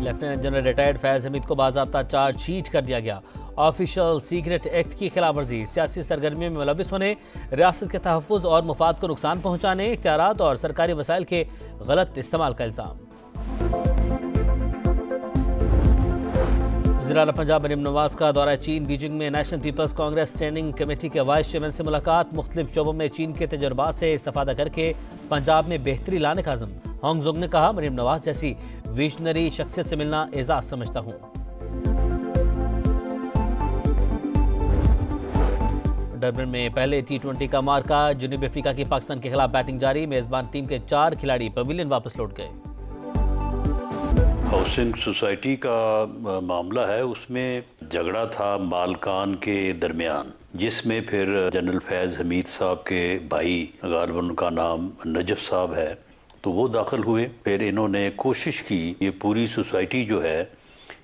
Lieutenant general retired Faiz Hamid को बाज़ाब्ता chargesheet कर दिया गया। ऑफिशियल सीक्रेट एक्ट की खिलाफवर्जी, सियासी सरगर्मियों में मुलविस होने, रियासत के तहफ़्फ़ुज़ और मुफाद को नुकसान पहुँचाने, इख्तियारात और सरकारी वसाइल के गलत इस्तेमाल का इल्ज़ाम। वज़ीर-ए-आला पंजाब मरीम नवाज का दौरा चीन। बीजिंग में national people's congress standing committee के वाइस चेयरमैन से मुलाकात। मुख्तलिफ शोबों में चीन के तजुर्बात से इस्तेफादा करके पंजाब में बेहतरी लाने का अज़्म। होंगजोंग ने कहा, मरीम नवाज जैसी विजनरी शख्सियत से मिलना एजाज समझता हूँ। डरबन में पहले T20 का मार्का। जनूबी अफ्रीका की पाकिस्तान के खिलाफ बैटिंग जारी। मेजबान टीम के 4 खिलाड़ी पवेलियन वापस लौट गए। हाउसिंग सोसाइटी का मामला है, उसमें झगड़ा था मालकान के दरमियान, जिसमें फिर जनरल फैज़ हमीद साहब के भाई, गालिबन उनका नाम नजफ साहब है, तो वो दाखिल हुए। फिर इन्होंने कोशिश की ये पूरी सोसाइटी जो है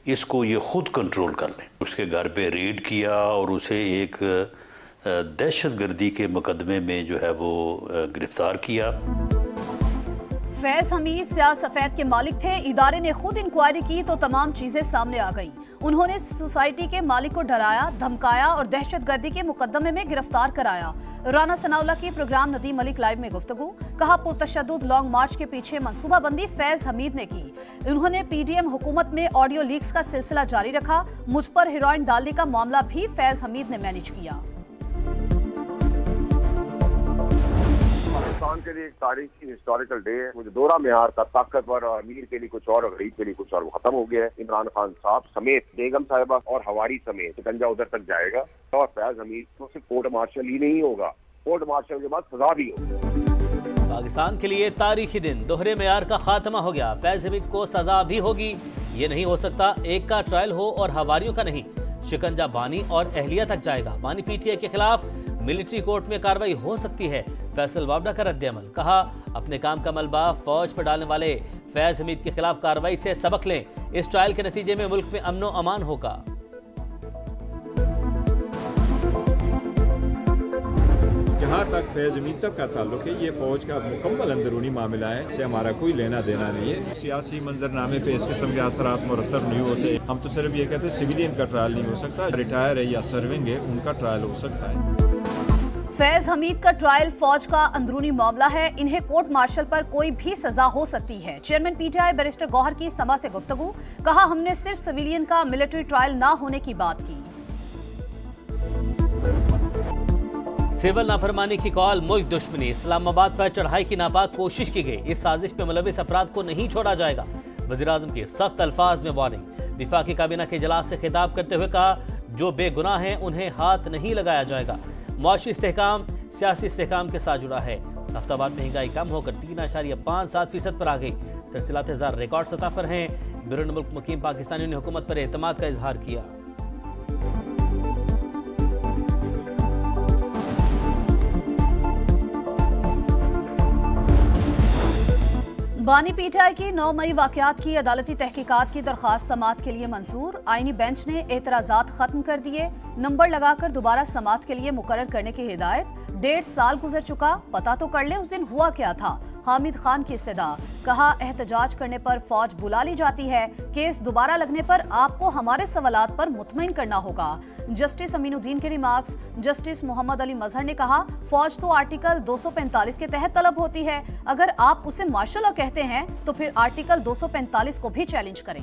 इसको ये खुद कंट्रोल कर लें। उसके घर पे रेड किया और उसे एक दहशतगर्दी के मुकदमे में जो है वो गिरफ्तार किया। फैज हमीद स्याह सफेद के मालिक थे। इदारे ने खुद इंक्वायरी की तो तमाम चीजें सामने आ गईं। उन्होंने सोसाइटी के मालिक को डराया, धमकाया और दहशतगर्दी के मुकदमे में गिरफ्तार कराया। राना सनाउल्लाह की प्रोग्राम नदीम मलिक लाइव में गुफ्तगू। कहा, पुरतशद्दुद लॉन्ग मार्च के पीछे मंसूबाबंदी फैज हमीद ने की। उन्होंने PDM हुकूमत में ऑडियो लीक्स का सिलसिला जारी रखा। मुझ पर हेरोइन डालने का मामला भी फैज हमीद ने मैनेज किया। पाकिस्तान के लिए एक तारीखी हिस्टोरिकल डे है। मुझे दोहरा मेयार का ताकतवर और अमीर के लिए कुछ और गरीब के लिए कुछ और, वो खत्म हो गया है। इमरान खान साहब समेत, बेगम साहिबा और हवारी समेत शिकंजा उधर तक जाएगा और फैज हमीद को सिर्फ कोर्ट मार्शल ही नहीं होगा, कोर्ट मार्शल के बाद सजा भी होगी। पाकिस्तान के लिए तारीखी दिन, दोहरे मेयार का खात्मा हो गया। फैज हमीद को सजा भी होगी। ये नहीं हो सकता एक का ट्रायल हो और हवारियों का नहीं। शिकंजा बानी और अहलिया तक जाएगा। बानी PTI के खिलाफ मिलिट्री कोर्ट में कार्रवाई हो सकती है। फैसल वावडा का रद्द-ए-अमल। कहा, अपने काम का मलबा फौज पर डालने वाले फैज हमीद के खिलाफ कार्रवाई से सबक लें। इस ट्रायल के नतीजे में मुल्क में अमनो अमान होगा। जहाँ तक फैज हमीद साहब का ताल्लुक है, ये फौज का मुकम्मल अंदरूनी मामला है, इससे हमारा कोई लेना देना नहीं है। सियासी मंजरनामे पे इस किस्म के असरात मुरतब नहीं होते। हम तो सिर्फ ये कहते हैं सिविलियन का ट्रायल नहीं हो सकता, रिटायर है या सर्विंग है उनका ट्रायल हो सकता है। फैज हमीद का ट्रायल फौज का अंदरूनी मामला है। इन्हें कोर्ट मार्शल पर कोई भी सजा हो सकती है। चेयरमैन PTI बैरिस्टर गौहर की समा से गुफ्तगू। कहा, हमने सिर्फ सिविलियन का मिलिट्री ट्रायल ना होने की बात की। सिविल नाफरमानी की कॉल, मुल्क दुश्मनी। इस्लामाबाद पर चढ़ाई की नापाक कोशिश की गई। इस साजिश में मुलविस अफराद को नहीं छोड़ा जाएगा। वज़ीर-ए-आज़म की सख्त अल्फाज में वार्निंग। विफाकी काबीना के इजलास से खिताब करते हुए कहा, जो बेगुनाह हैं उन्हें हाथ नहीं लगाया जाएगा। मुआशी इस्तेहकाम सियासी इस्तेहकाम के साथ जुड़ा है। हफ्तावार महंगाई कम होकर 3.57% पर आ गई। तरसीलात ज़र रिकॉर्ड सतह पर हैं। बैरून मुल्क मुकीम पाकिस्तानियों ने हुकूमत पर एतमाद का इजहार किया। बानी PTI की 9 मई वाकयात की अदालती तहकीकात की दरख्वास्त समात के लिए मंजूर। आईनी बेंच ने एतराजात खत्म कर दिए। नंबर लगाकर दोबारा समात के लिए मुकर्रर करने की हिदायत। 1.5 साल गुजर चुका, पता तो कर ले उस दिन हुआ क्या था। हामिद खान की सदा। कहा, एहतजाज करने पर फौज बुला ली जाती है। केस दोबारा लगने पर आपको हमारे सवालात पर मुतमईन करना होगा। जस्टिस अमीनुद्दीन के रिमार्क्स। जस्टिस मोहम्मद अली मजहर ने कहा, फौज तो आर्टिकल 245 के तहत तलब होती है। अगर आप उसे मार्शल लॉ कहते हैं तो फिर आर्टिकल 245 को भी चैलेंज करें।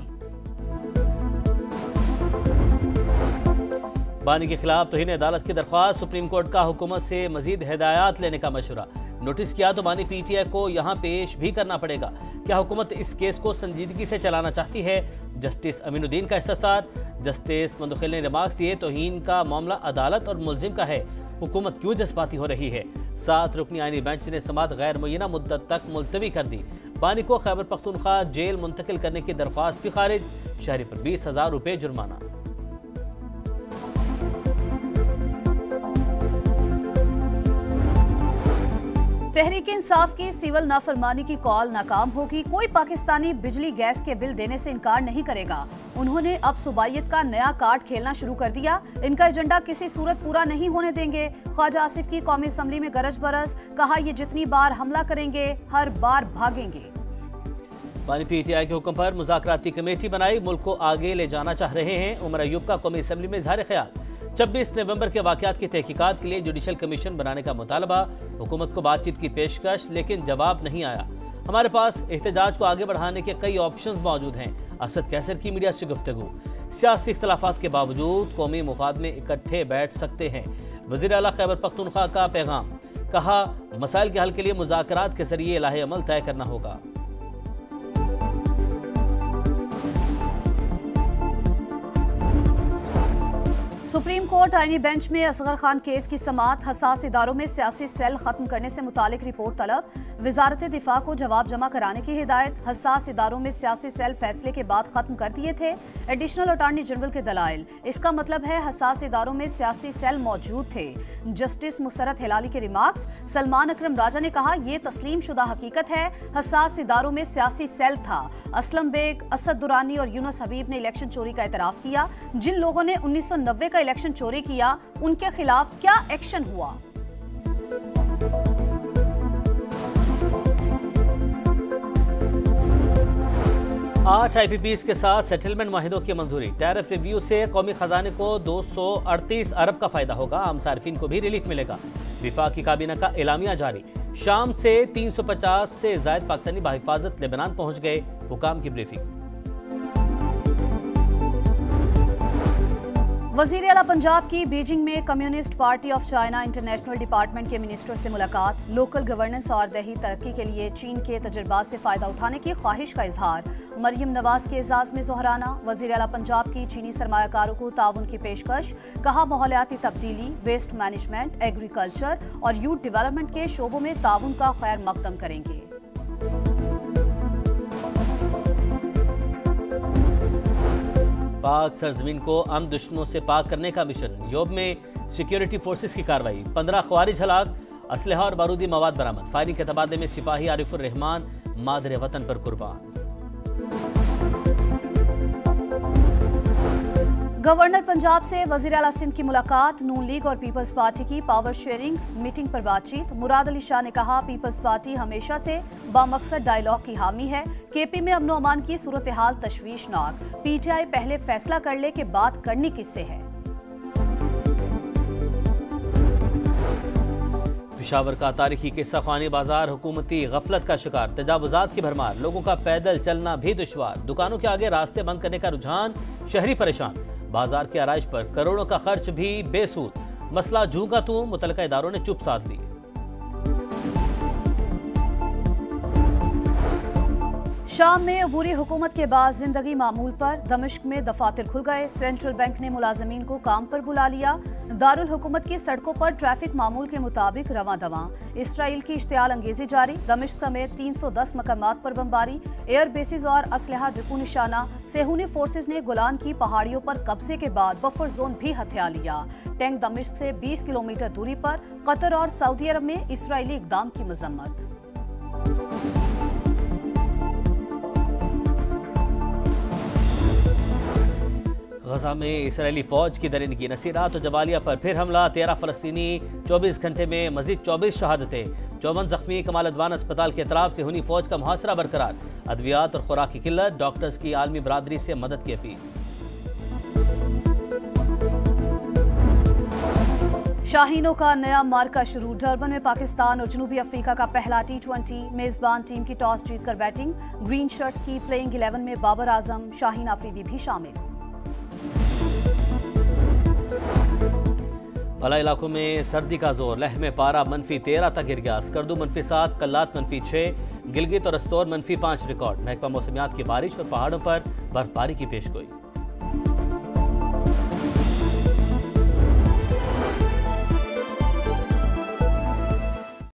बानी के खिलाफ तौहीन अदालत की दरख्वास्त। सुप्रीम कोर्ट का हुकूमत से मजीद हिदायत लेने का मशवरा। नोटिस किया तो बानी PTI को यहाँ पेश भी करना पड़ेगा। क्या हुकूमत इस केस को संजीदगी से चलाना चाहती है? जस्टिस अमीनुद्दीन का इस्तफसार। जस्टिस मंदखिल ने रिमार्क्स दिए, तौहीन का मामला अदालत और मुलजिम का है। हुकूमत क्यों जज्बाती हो रही है? 7 रुकनी आईनी बेंच ने समात गैर मुय्यना मुद्दत तक मुलतवी कर दी। बानी को खैबर पख्तूनख्वा जेल मुंतकिल करने की दरख्वास्त भी खारिज। शहरी पर 20,000 रुपये जुर्माना। तहरीक इंसाफ की सिविल नाफरमानी की कॉल नाकाम होगी। कोई पाकिस्तानी बिजली गैस के बिल देने से इनकार नहीं करेगा। उन्होंने अब सुबाइयत का नया कार्ड खेलना शुरू कर दिया। इनका एजेंडा किसी सूरत पूरा नहीं होने देंगे। ख्वाजा आसिफ की कौमी असम्बली में गरज बरस। कहा, ये जितनी बार हमला करेंगे हर बार भागेंगे। बानी पीटीआई के हुक्म पर मुज़ाकराती कमेटी बनाई, मुल्क को आगे ले जाना चाह रहे हैं। उमर अयूब का कौमी असम्बली में इज़हार ख्याल। 26 नवंबर के वाक़यात की तहकीकात के लिए जुडिशल कमीशन बनाने का मुतालबा। हुकूमत को बातचीत की पेशकश, लेकिन जवाब नहीं आया। हमारे पास एहतजाज को आगे बढ़ाने के कई ऑप्शंस मौजूद हैं। असद कैसर की मीडिया से गुफ्तगू। सियासी इख्तलाफात के बावजूद कौमी मुफाद में इकट्ठे बैठ सकते हैं। वज़ीर आला खैबर पख्तूनख्वा का पैगाम। कहा, मसाइल के हल के लिए मुज़ाकरात के जरिए इलाहे अमल तय करना होगा। सुप्रीम कोर्ट आईनी बेंच में असगर खान केस की समाअत। हसास इदारों में सियासी सेल खत्म करने से मुतालिक रिपोर्ट तलब। वजारत दिफा को जवाब जमा कराने की हिदायत। हसास इदारों में सियासी सेल फैसले के बाद खत्म कर दिए थे। एडिशनल अटॉर्नी जनरल के दलाइल। इसका मतलब है हसास इदारों में सियासी सेल मौजूद थे। जस्टिस मुसरत हिलाली के रिमार्क्स। सलमान अकरम राजा ने कहा, यह तस्लीम शुदा हकीकत है, हसास इदारों में सियासी सेल था। असलम बेग, असद दुरानी और यूनुस हबीब ने इलेक्शन चोरी का एतराफ किया। जिन लोगों ने 1990 का इलेक्शन चोरी किया, उनके खिलाफ क्या एक्शन हुआ? आज IPPs के साथ सेटलमेंट माहिदों की मंजूरी। टैरिफ रिव्यू से कौमी खजाने को 238 अरब का फायदा होगा। आम सार्फिन को भी रिलीफ मिलेगा। विफाकी काबीना का एलामिया जारी। शाम से 350 से जायद पाकिस्तानी बाहिफाजत लेबनान पहुंच गए। हुकाम की ब्रीफिंग। वज़ीर आला पंजाब की बीजिंग में communist party of China international department के मिनिस्टर से मुलाकात। लोकल गवर्नेंस और दही तरक्की के लिए चीन के तजुर्बा से फ़ायदा उठाने की ख्वाहिश का इजहार। मरियम नवाज के एजाज़ में जोहराना। वज़ीर आला पंजाब की चीनी सरमायाकारों को ताउन की पेशकश। कहा, माहौलियाती तब्दीली, वेस्ट मैनेजमेंट, एग्रीकल्चर और यूथ डेवलपमेंट के शोबों में ताउन का खैर मकदम करेंगे। पाक सरजमीन को अम दुश्मनों से पाक करने का मिशन। योब में सिक्योरिटी फोर्सेस की कार्रवाई। 15 ख्वारिज हलाक। असलहा और बारूदी मवाद बरामद। फायरिंग के तबादले में सिपाही आरिफुर रहमान मादरे वतन पर कुर्बान। गवर्नर पंजाब से वज़ीर आला सिंध की मुलाकात। नून लीग और पीपल्स पार्टी की पावर शेयरिंग मीटिंग पर बातचीत। मुराद अली शाह ने कहा, पीपल्स पार्टी हमेशा से बामकसद डायलॉग की हामी है। केपी में अमन अमान की सूरत हाल तशवीशनाक। पीटीआई पहले फैसला कर ले कि बात करनी किससे है। पेशावर का तारीखी किस्सा खानी बाजार हुकूमती गफलत का शिकार। तजावुजात की भरमार। लोगों का पैदल चलना भी दुश्वार। दुकानों के आगे रास्ते बंद करने का रुझान। शहरी परेशान। बाजार के आराइश पर करोड़ों का खर्च भी बेसूद। मसला जूं का तूं। मुतलका इदारों ने चुप साध ली। शाम में अबूरी हुकूमत के बाद जिंदगी मामूल पर। दमिश्क में दफातर खुल गए। सेंट्रल बैंक ने मुलाजमीन को काम पर बुला लिया। दारुल हुकूमत की सड़कों पर ट्रैफिक मामूल के मुताबिक रवां दवां। इसराइल की इश्तियाल अंगेजी जारी। दमिश्क समेत 310 मकामात पर बमबारी। एयर बेसिस और असलहा डिपो निशाना। सेहूनी फोर्सेज ने गोलान की पहाड़ियों पर कब्जे के बाद बफर जोन भी हथिया लिया। टैंक दमिश्क से 20 किलोमीटर दूरी पर। कतर और सऊदी अरब में इसराइली इकदाम की मजम्मत। गजा में इसराइली फौज की दरिंदगी। नसीरात और जबालिया पर फिर हमला। 13 फलस्तीनी 24 घंटे में मजीद 24 शहादतें। 54 जख्मी। कमाल अदवान अस्पताल के अतराफ से हुनी फौज का मुहासरा बरकरार। अद्वियात और खुराक की किल्लत। डॉक्टर्स की आलमी बरादरी से मदद की अपील। शाहीनों का नया मार्का शुरू। डरबन में पाकिस्तान और जनूबी अफ्रीका का पहला T20। मेजबान टीम की टॉस जीतकर बैटिंग। ग्रीन शर्ट्स की प्लेइंग 11 में बाबर आजम, शाहीन आफरीदी भी शामिल। बाला इलाकों में सर्दी का जोर। लह में पारा -13 तक गिर गया। स्कर्दू -7, कल्लात -6, गिलगित और अस्तौर -5 रिकॉर्ड। महकमा मौसमियात की बारिश और पहाड़ों पर बर्फबारी की पेशगोई।